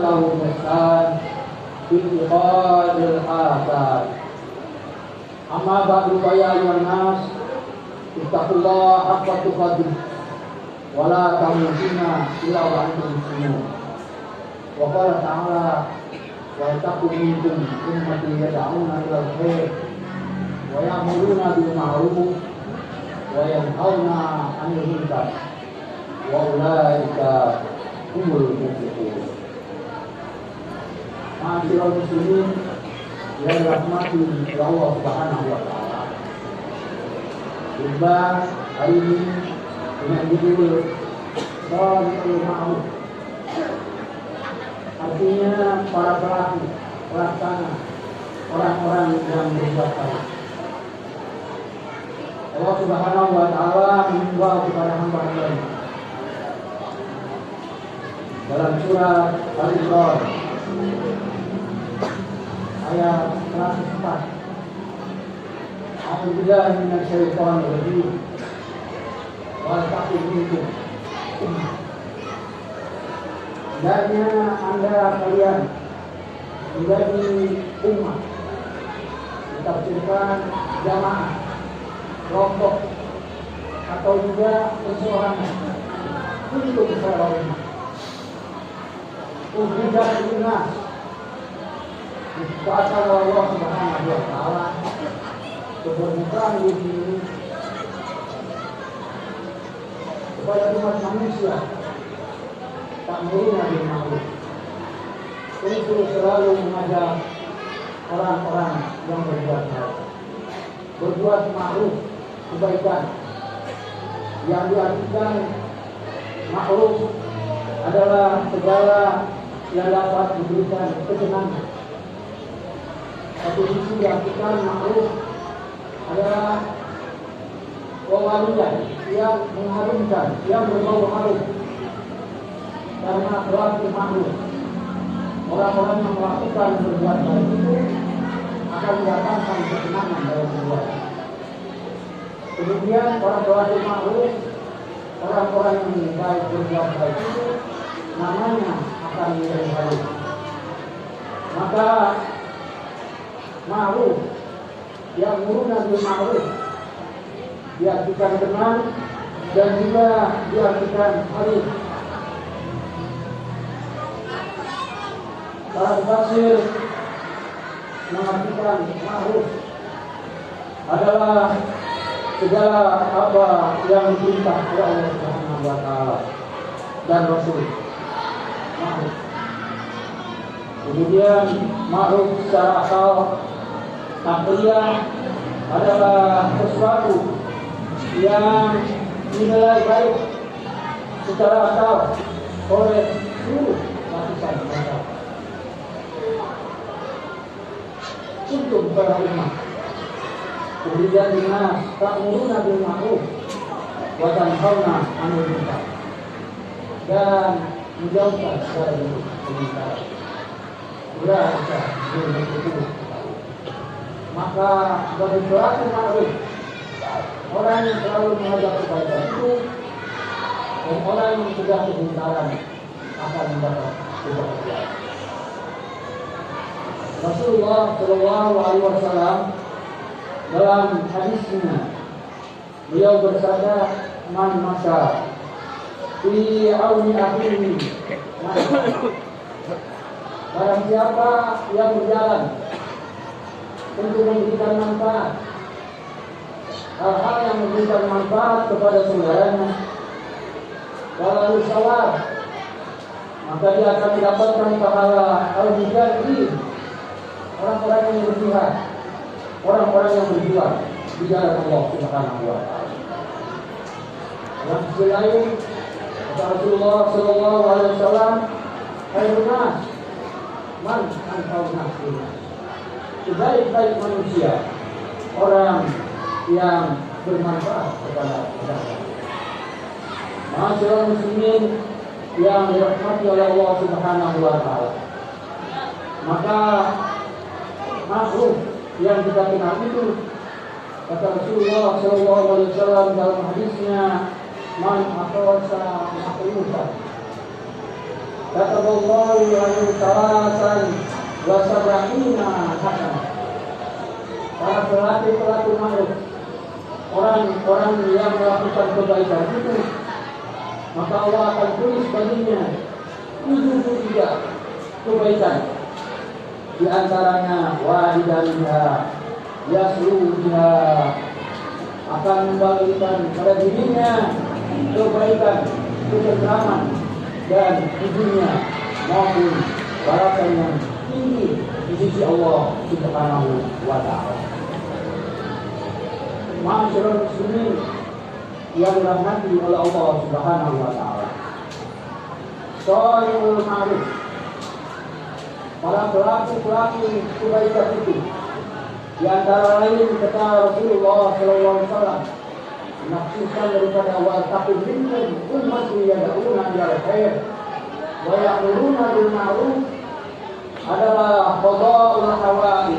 lahu ihsan fi iqadil hasan. Amma ba'du fa ya ayyuhan nas ittaqullaha haqqa tuqatih wa la tamutunna illa wa antum muslimun. Wa qala ta'ala wa taqu minkum ummati yad'una ila al-khair wa ya'muruna bil ma'ruf wa yanhauna 'anil munkar wa ulaika humul muflihun. Ma'asyiral muslimin yang dirahmati Allah Subhanahu wa taala. Khutbah hari ini dengan judul Shalatul Ma'ruf. Artinya para pelaku, pelaksana, orang-orang yang berbuat baik. Allah Subhanahu wa taala mengimbau kepada hamba-hambanya dalam surat Al-Imran ayat 104. A'udzubillahi minasyaitonir rajim. Wa taqu minkum. Hendaknya Anda kalian menjadi umat, ditafsirkan jamaah, kelompok, atau juga perseorangan untuk bersama. Ujidah inas dikatakan Allah Subhanahu wa taala keberbukaan ini kepada umat manusia tak mengurungkan bil ma'ruf. Untuk selalu mengajak orang-orang yang berbuat baik, berbuat ma'ruf, kebaikan. Yang diartikan ma'ruf adalah segala yang dapat diberikan kesenangan. Satu sisi diartikan ma'ruf adalah wewangian yang mengharumkan, yang berbau harum. Karena pelaku ma'ruf, orang-orang yang melakukan berbuat baik itu akan mendatangkan kesenangan dalam perbuatan. Kemudian para pelaku ma'ruf, orang-orang yang baik berbuat baik itu namanya akan menjadi harum. Maka ma'ruf yang muruna bil ma'ruf diartikan benar dan juga diartikan harum. Para tafsir mengartikan ma'ruf adalah segala apa yang diperintah oleh Allah Subhanahu wa taala dan Rasul. Ma'ruf. Kemudian ma'ruf secara asal takliyah adalah sesuatu yang dinilai baik secara asal oleh seluruh lapisan masyarakat untuk para umat. Kemudian dinas ta'muruna bil ma'ruf wa tanhauna 'anil munkar, dan menjauhkan dari kemungkaran. Ulaika humul muflihun. Maka bagi pelaku ma'ruf, orang yang selalu mengajak kebaikan itu, dan orang yang mencegah kemungkaran akan mendapat kebahagiaan. Rasulullah Shallallahu Alaihi Wasallam dalam hadisnya beliau bersabda, man masya fi auni akhihi, barang siapa yang berjalan untuk memberikan manfaat, hal-hal yang memberikan manfaat kepada saudaranya, lalu sawab, maka dia akan mendapatkan pahala al-mujahidin, orang-orang yang berjihad, orang-orang yang berjuang di jalan Allah Subhanahu wa taala. Dalam sisi lain, kata Rasulullah sallallahu alaihi wasallam, khairun nas man anfa'un nas. Sebaik-baik manusia orang yang bermanfaat kepada masyarakat. Ma'asyiral muslimin yang dirahmati oleh Allah Subhanahu wa taala. Maka ma'ruf yang kita kenal itu, kata Rasulullah sallallahu alaihi wasallam dalam hadisnya, man aqasa ma'rufan kataballahu lahu salasan wa sabrina hasanah. Para pelaku ma'ruf, orang-orang yang melakukan kebaikan itu, maka Allah akan tulis baginya 73 kebaikan. Di antaranya walidayha yasluha, akan membagikan pada dirinya kebaikan, ketentraman dan ibunya maupun balasan yang tinggi di sisi Allah Subhanahu wa ta'ala. Ma'asyiral muslimin yang dirahmati oleh Allah Subhanahu wa ta'ala, shay'ul ma'ruf, para pelaku kebaikan itu, di antara lain kata Rasulullah sallallahu alaihi wasallam, menafsirkan daripada awal takun minkum ummati yad'una ilal khair wa ya'muruna bil ma'ruf adalah qada'ul hawaij.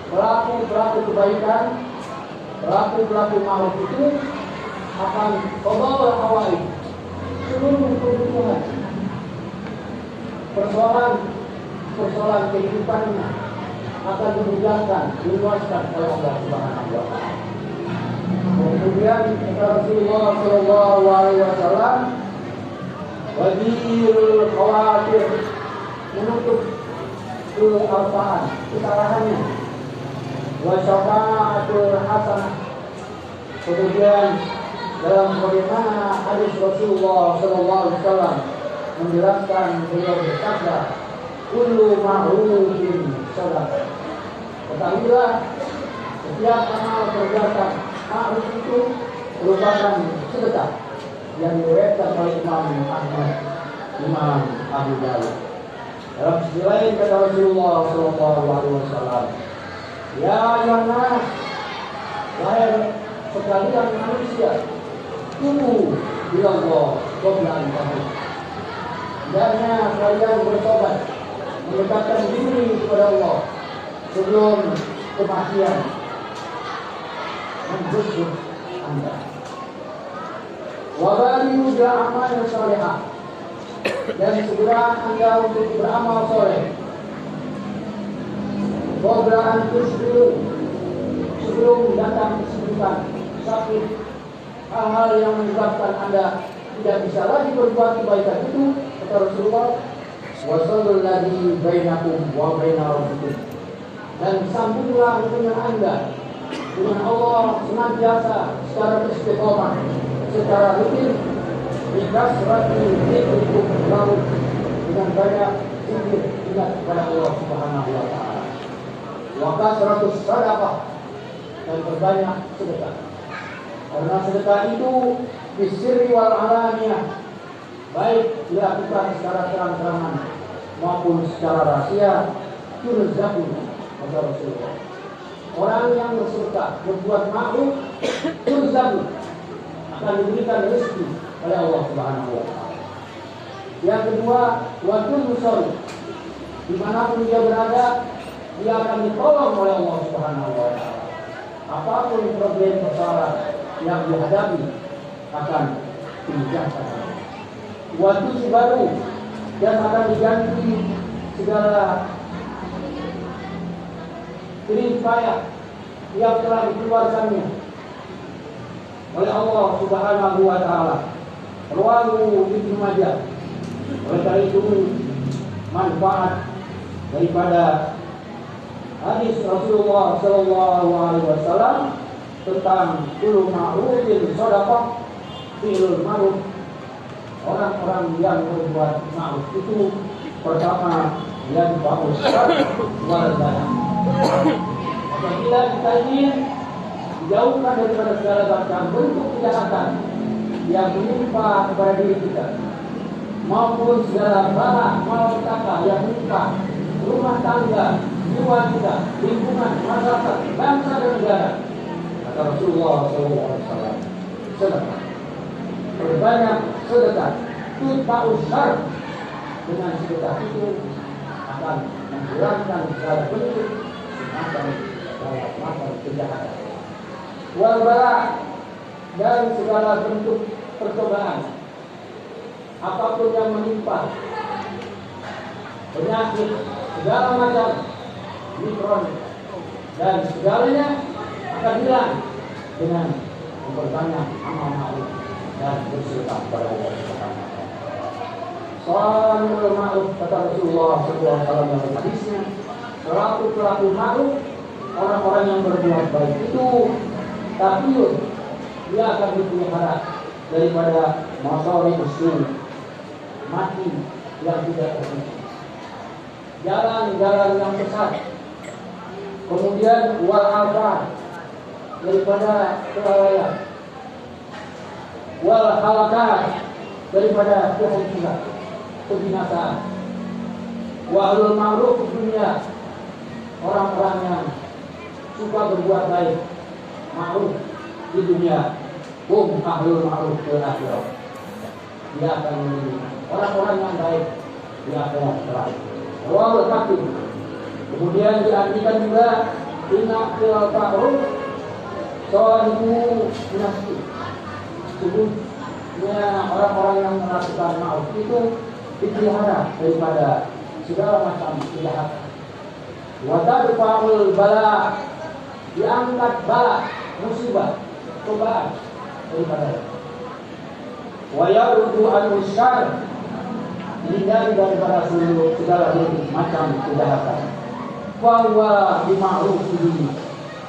Pelaku kebaikan, pelaku ma'ruf itu akan qada'ul hawaij, seluruh kebutuhan, persoalan kehidupannya akan dimudahkan, diluaskan oleh Allah Subhanahu wa ta'ala. Kemudian kata Rasulullah sallallahu alaihi wasallam, wajibul khawatir, menutup kealpaan, kesalahannya, wa syafa'atul hasanah. Kemudian dalam bagaimana hadis Rasulullah sallallahu alaihi wasallam menjelaskan, beliau bersabda, kullu ma'rufin shadaqah. Ketahuilah, setiap amal perbuatan ma'ruf itu merupakan sedekah yang diriwayatkan oleh Imam Ahmad, Imam Abu Dawud. Dalam sisi lain kata Rasulullah sallallahu alaihi wasallam, ya ayyuhan, wahai sekalian manusia, tubu ila Allah qabla an tamut. Hendaknya kalian bertobat, mendekatkan diri kepada Allah sebelum kematian menjemput Anda. Wabariu bil amal salihah, dan segera Anda untuk beramal soleh. Qabla an tusbiru, sebelum datang kesulitan, sakit, hal-hal yang menyebabkan Anda tidak bisa lagi berbuat kebaikan itu, kata Rasulullah, wasalul ladzi bainakum wa baina rabbikum, dan sambunglah hubungan Anda dengan Allah senantiasa secara istiqomah, secara rutin, bikasrati dzikrikum lahu, dengan banyak zikir ingat kepada Allah Subhanahu wa ta'ala, wa kasratus shadaqah, dan berbanyak sedekah. Karena sedekah itu bisirri wal alaniyah, baik dilakukan secara terang-terangan maupun secara rahasia, turzaqun, kata Rasulullah. Orang yang bersedekah, berbuat ma'ruf, turzaqun, akan diberikan rezeki oleh Allah Subhanahu wa ta'ala. Yang kedua, waktu musol, dimanapun dia berada, dia akan ditolong oleh Allah Subhanahu wa ta'ala. Apapun problem persoalan yang dihadapi akan dimudahkan. Waktu baru, dan akan diganti segala jerih payah yang telah dikeluarkannya oleh Allah Subhanahu wa ta'ala. Rawahu Ibnu Majah. Oleh karena itu, manfaat daripada hadis Rasulullah sallallahu alaihi wasallam tentang kullu ma'rufin shadaqah, fi'lul ma'ruf, orang-orang yang berbuat ma'ruf itu pertama yang bagus wal bayan. Apabila kita ingin dijauhkan daripada segala macam bentuk kejahatan yang menimpa kepada diri kita, maupun segala bala malapetaka yang menimpa rumah tangga, jiwa kita, lingkungan, masyarakat, bangsa dan negara, kata Rasulullah SAW, sedekah. Berbanyak sedekah, tutba'us syarr, dengan sedekah itu akan menghilangkan segala bentuk macam kejahatan. Wal bala, dan segala bentuk percobaan apapun yang menimpa, penyakit, segala macam mikron dan segalanya akan hilang dengan memperbanyak amal ma'ruf dan bersedekah kepada Allah Subhanahu wa taala. Shalawatul ma'ruf kata Rasulullah sallallahu alaihi wasallam dalam hadisnya, pelaku ma'ruf, orang-orang yang berbuat baik itu tabiun, dia akan dipelihara daripada masalah usul mati yang tidak terhenti, jalan-jalan yang sesat, kemudian wal afat daripada kelalaian, wal halakat daripada kehancuran, kebinasaan, wal ma'ruf dunia, orang-orang yang suka berbuat baik ma'ruf di dunia, ahlul ma'ruf fil akhirah, dia akan menjadi orang-orang yang baik di akhirat kelak. Rawahul Hakim. Kemudian diartikan juga inna fil ma'ruf shalihu nafsi. Sungguhnya orang-orang yang melakukan ma'ruf itu dipelihara daripada segala macam kejahatan. Wa tadfa'ul bala, diangkat bala, musibah, cobaan daripada. Wa yaruddu al-musyar, dihindari daripada seluruh segala macam kejahatan. Bahwa bima'ruf ini,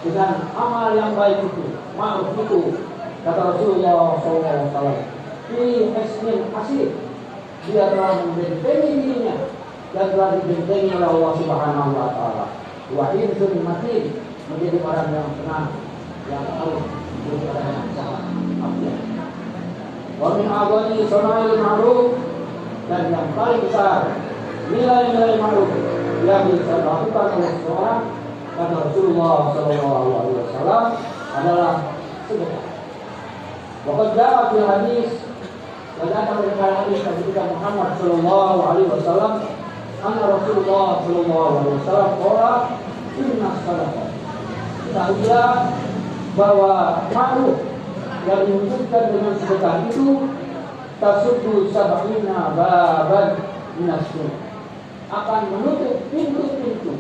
dengan amal yang baik itu, ma'ruf itu, kata Rasulullah SAW, fi hasmin asir, dia telah membentengi dirinya dan telah dibentengi oleh Allah Subhanahu wa taala. Wa hifdzun matin, menjadi orang yang tenang, yang harus menjadi orang yang sangat afiat. Wa min a'zami sana'il ma'ruf, dan yang paling besar nilai-nilai ma'ruf yang bisa dilakukan oleh seseorang, kata Rasulullah SAW, adalah sedekah. Waqad jaa fil hadis, dan datang dari hadis ketika Muhammad sallallahu alaihi wasallam, anna Rasulullah sallallahu alaihi wasallam qala inna sadaqah. Ketahuilah bahwa ma'ruf yang diwujudkan dengan sedekah itu tasuddu sab'ina baban minas sur, akan menutup pintu-pintu,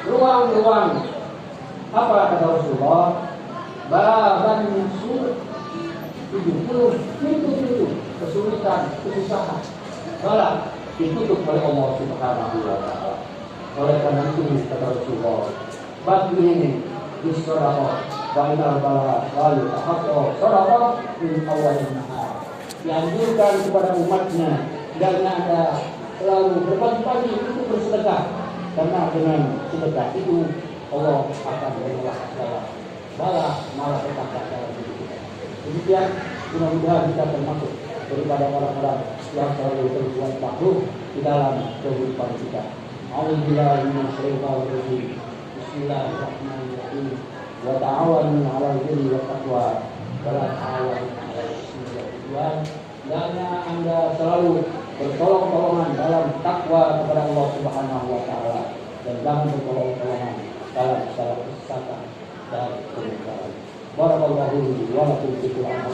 ruang-ruang, apa kata Rasulullah, baban minas sur, 70 pintu-pintu kesulitan, kesusahan, malah ditutup oleh Allah Subhanahu wa taala. Oleh karena itu kata Rasulullah, bagi ini bisodaqah wa inal bala lalu tahaqqa sadaqah min awalin nahar. Dianjurkan kepada umatnya jangan Anda selalu berpagi-pagi untuk bersedekah, karena dengan sedekah itu Allah akan membalas segala bala malah petaka dalam hidup kita. Demikian, mudah-mudahan kita termasuk daripada orang-orang yang selalu berbuat ma'ruf di dalam kehidupan kita. A'udzubillahi minasyaitonir rajim. Bismillahirrahmanirrahim. Wa ta'awanu 'alal birri wat taqwa wa la ta'awanu 'alal ismi wal 'udwan. Hendaknya Anda selalu bertolong-tolongan dalam takwa kepada Allah Subhanahu wa taala, dan jangan bertolong-tolongan dalam segala kesesatan dan kemungkaran. Barakallahu li wa lakum fil Qur'an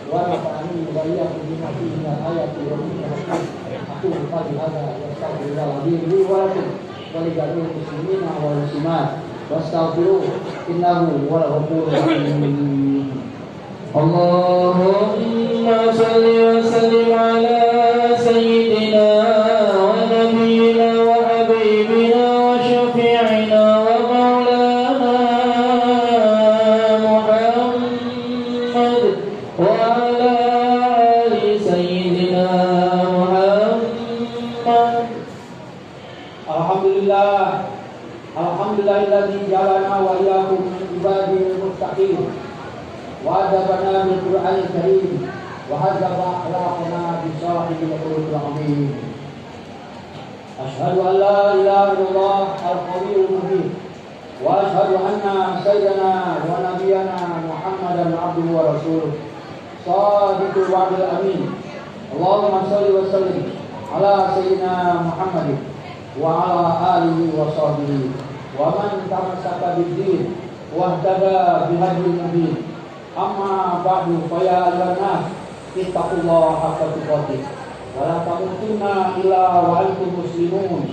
wa nafa'ani wa iyyakum bima fihi min ayati wa bayyinatin. Aku qali hada wa astaghfirullah li wa lakum wa li jami'il muslimina wal muslimat wastaghfiruh innahu huwal ghafurur rahim. Allahumma shalli wa sallim ala sayyidina wa nabiyyina wa habibina wa syafi'ina wa maulana Muhammad wa ala ali sayyidina Muhammad. Alhamdulillahilladzi jalana wa iyyakum min ibadil muttaqin wa adabana bil Qur'anil Karim wa hadzaba akhlaqana bi sahibil qulul azim. Asyhadu an la ilaha illallah al-qawiyyul mubin wa asyhadu anna sayyidana wa nabiyyana Muhammadan abduhu wa rasuluh shadiqul wa'dil amin. Allahumma shalli wa sallim ala sayyidina Muhammadin wa ala alihi wa sahbihi wa man tamassaka bid-din wa ihtada bihadil mubin. Amma ba'du, fa ya ayyuhan nas ittaqullaha haqqa tuqatih wa la tamutunna illa wa antum muslimun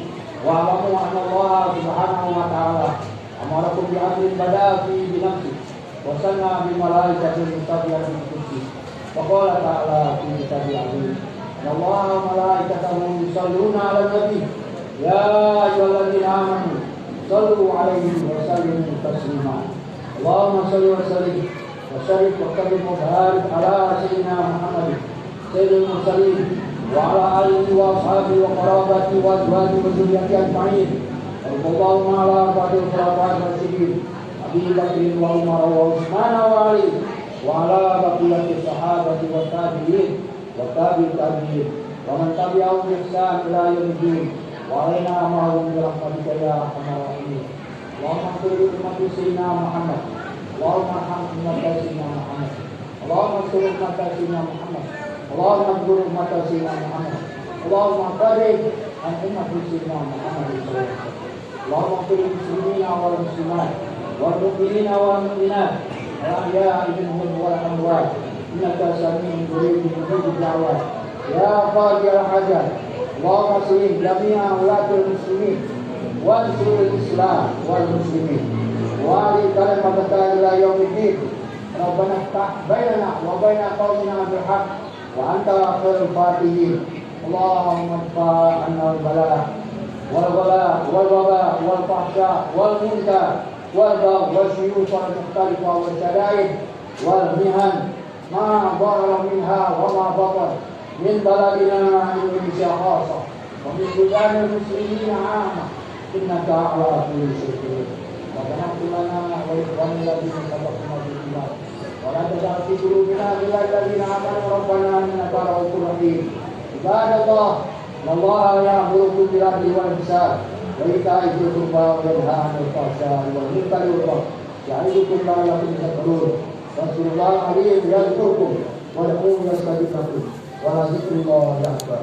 wa alamu anna Allah subhanahu wa ta'ala amarakum bi amrin bada'i bi nafsihi wa sanna bi malaikatin mutabi'atin bi kursihi wa qala ta'ala fi kitabil azim Allah wa malaikatahu yusalluna 'alan nabi ya ayyuhalladzina amanu sallu 'alaihi wa sallimu taslima Allahumma salli wa sallim wa sharif wa karim wa barik ala sayyidina Muhammad sayyidil mursalin wa ala alihi wa ashabihi wa qarabati wa azwajihi wa dzurriyyati ajma'in Allahumma ala fadil khulafa'ir rasyidin Abi Bakr wa Umar wa Utsman wa Ali wa ala baqiyati sahabati wa tabi'in wa tabi'in wa man tabi'ahum bi ihsan ila yaumiddin wa alaina ma'ahum bi rahmatika ya arhamar rahimin Allahumma salli ala sayyidina Muhammad Allahumma arham ummata sayyidina Muhammad Allahumma salli ala sayyidina Muhammad Allahumma ighfir ummata sayyidina Muhammad Allahumma barik an ummati sayyidina Muhammad Allahumma ighfir lil muslimina wal muslimat wal mu'minina wal mu'minat al ahya'i minhum wal amwat innaka sami'un qarib mujib da'wat ya qadiyal hajat Allahumma salli jami'a ulatul muslimin وانصر الإسلام والمسلمين وعلي كلمتك إلى يوم الدين ربنا افتح بيننا وبين قومنا بالحق وأنت خير الفاتحين اللهم ادفع عنا البلاء والغلاء والوباء والفحشاء والمنكر والبغي والشيوخ المختلفة والشدائد والمهن ما ظهر منها وما بطن من بلدنا إندونيسيا خاصة ومن بلدان المسلمين عامة إنك على كل شيء قدير ربنا اغفر لنا ولإخواننا الذين سبقونا بالإيمان ولا تجعل في قلوبنا غلا للذين آمنوا ربنا إنك رؤوف رحيم عباد الله إن الله يأمركم بالعدل والإحسان وإيتاء ذي القربى وينهى عن الفحشاء والمنكر والبغي يعظكم لعلكم تذكرون واذكروا الله العظيم يذكركم وادعوه يستجب لكم ولذكر الله أكبر.